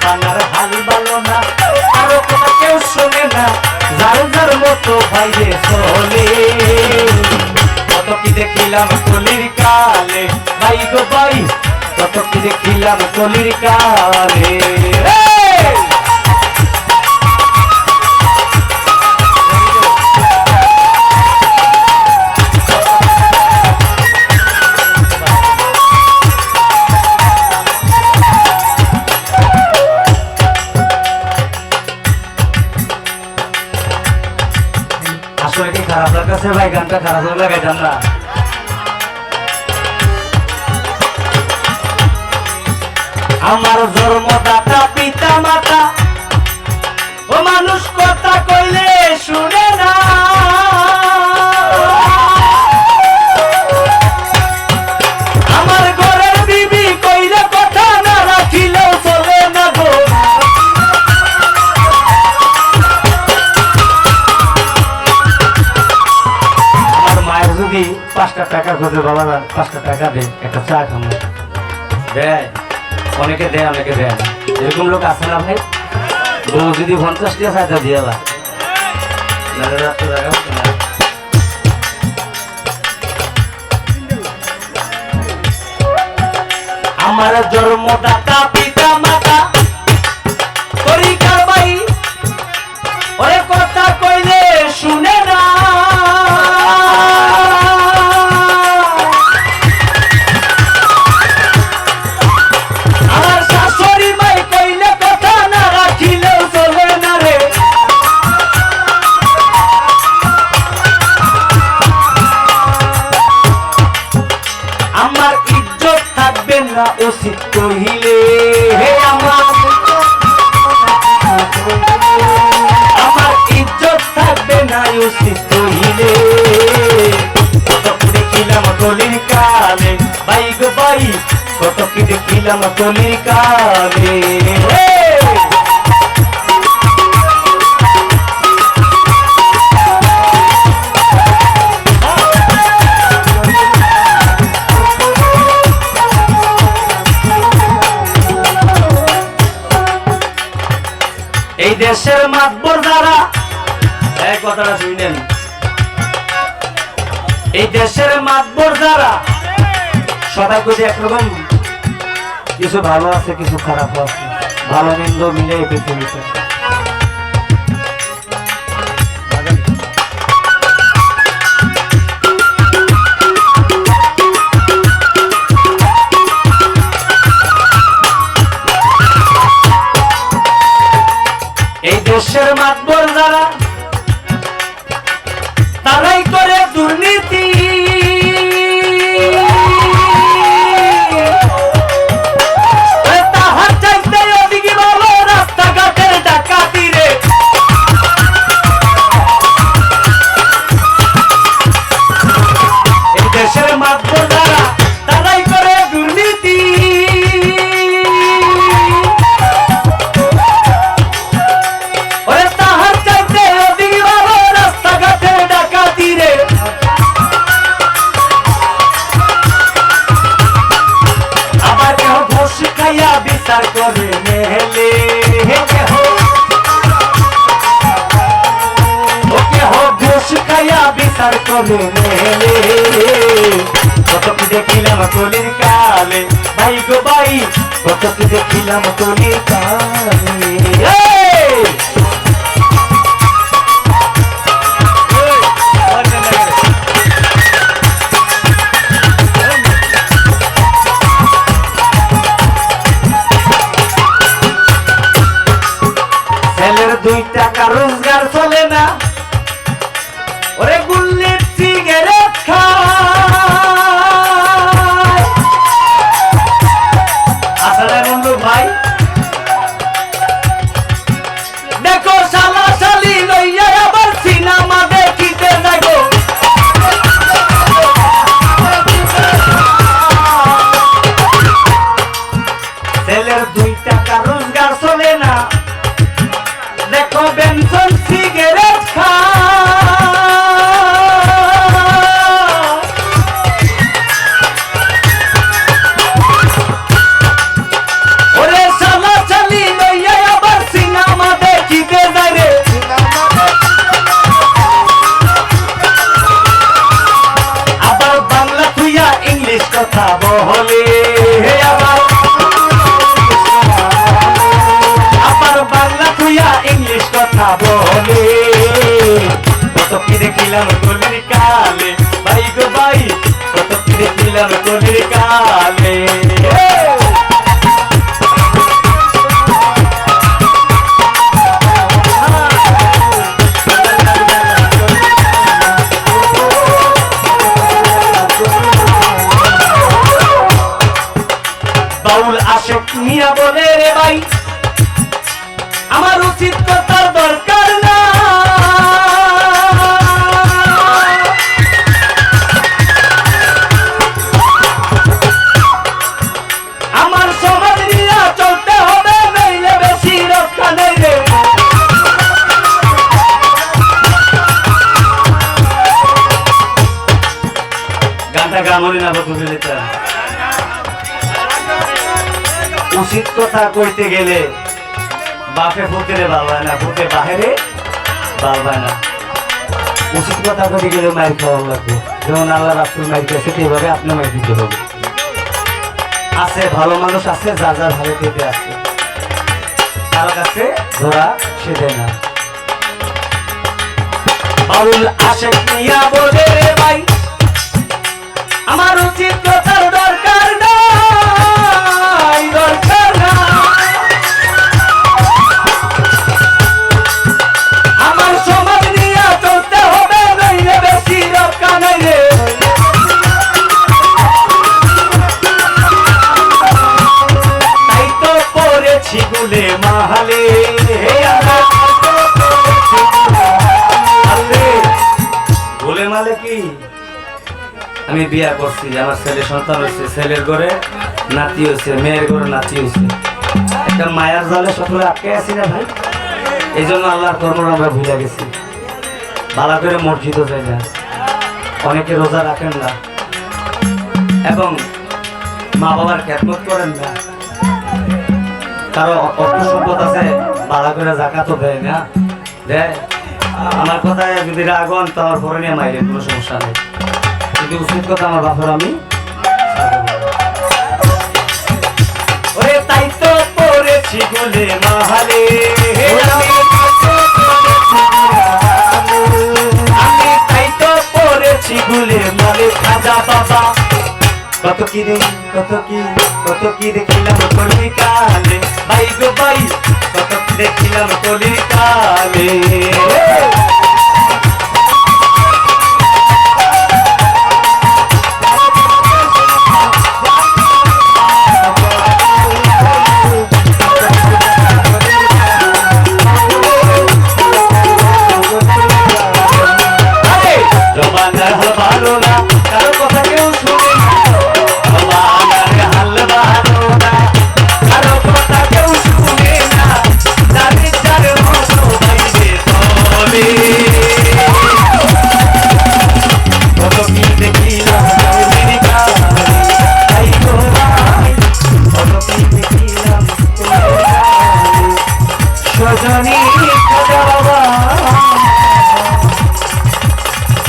পানার হাল ভালো না, কারো কথা কেউ শোনে না, যার যার মতো বাইরে চলে। কত কি দেখিলাম কলির কালে, ভাই গো ভাই, কত কি দেখিলাম কলির কালে। আসলে কি খারাপ লাগছে ভাই? গানটা খারাপ লাগাইতাম না। আমার জন্মদাতা পিতা মাতা ও মানুষ কথা কইলে শুনে না, আমার ঘরের বিবি কইলে কথা না রাখিলেও চলে না গো। আমার মায়ের যদি 5টা টাকা খোঁজে, বাবা 5টা টাকা দে, একটা চা খাবো, দেয় অনেকে দেয় অনেকে দেয় না। এরকম লোক আছে না ভাই? বউ যদি 50 টাকা চাইতে দিয়ে না, আমার জন্মদাতা পিতা মাতা তরিকার ভাই ওরে কথা কইলে শুনে না, উচিত কহিলে আমার ইজ্জত থাকবে না, উচিত কহিলে। কত কি দেখিলাম কলির কালে, ভাই গো ভাই, কত কি দেখিলাম কলির কালে। এই দেশের মাতবর যারা, এই কথাটা শুনেন, এই দেশের মাতবর যারা সবাই বুঝে একরকম, কিছু ভালো আছে কিছু খারাপ আছে, ভালো মন্দ মিলে এই পৃথিবীতে। এই দেশের মাতবর যারা তারাই করে দুর্নীতি, তাহার চাইতে ওদিকে ভালো রাস্তাঘাটের ডাকাতি রে। এই দেশের মাতবর যারা তারাই করে দুর্নীতি, বিচার করে মেলে ওকে হো ঘুষ খাইয়া বিচার করে মেলে। কত কি দেখিলাম কলির কালে, ভাই গো ভাই, কত কি দেখিলাম কলির কালে। ছেলের 2 টাকা রোজগার চলে না, ওরে গুল্লির সিগারেট খায়। আসলে বন্ধু ভাই, দেখো শালা শালি লইয়া আবার সিনেমা দেখিতে যাগো। ছেলের 2 টাকা রোজগার চলে না, দেখো বেনসন সিগারেট খায়। ওরে শালা শালি লইয়া দেখিলাম কলির কালে ভাই গো ভাই কত কি দেখিলাম কলির কালে বাউল আশেক মিয়া বলে রে ভাই আমার উচিত কথার দরকার না আমার সমাজ নিয়ে চলতে হবে নইলে বেশি রক্ষা নেই রে গানটা গামনি না বদলে লেখা উচিত কথা কইতে গেলে বাপে ফুটে বাবা না ফুটে বাহিরে বাবা না উচিত কথা কইতে গেলে মাইর খাওয়া লাগবে যেমন আল্লাহ রাসূল মাইর খেয়েছে সেইভাবে আপনি মাইর দিতে হবে আছে ভালো মানুষ আছে যার যার ভালো পেতে আছে কারো কাছে ধরা সে দেয় না বাউল আশেক মিয়া বলে রে ভাই আমার উচিত কথার দরকার নাই দরকার নাই আমার সমাজ নিয়ে চলতে হবে নইলে বেশি রক্ষা নাই রে তাই তো পড়েছি গুলে মাহালে গুলে মালে কি আমি বিয়া করছি আমার ছেলে সন্তান হয়েছে ছেলের ঘরে নাতি হয়েছে মেয়ের ঘরে নাতি হয়েছে একটা মায়ার জালে সকলে আটকে আছি না ভাই এই জন্য আল্লাহর কর্ম আমরা ভুলে গেছি ভালো করে মসজিদও যাই না অনেকে রোজা রাখেন না এবং মা বাবার খেদমত করেন না কারো অর্থ সম্পদ আছে ভালো করে জাকাতও দেয় না দেয় আমার কথায় যদি রাগন তো আমার পরে নিয়ে মাইলে কোনো সমস্যা নেই কিন্তু উচিত কথা আমার বাপের আমি ওরে তাই তো পড়েছি বলে মাহালে আমি তাই তো পড়েছি বলে মালে খাজা বাবা কত কি দেখিলাম কলির কালে ভাই গো ভাই কত কি দেখিলাম কলির কালে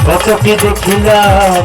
কত কি দেখিলাম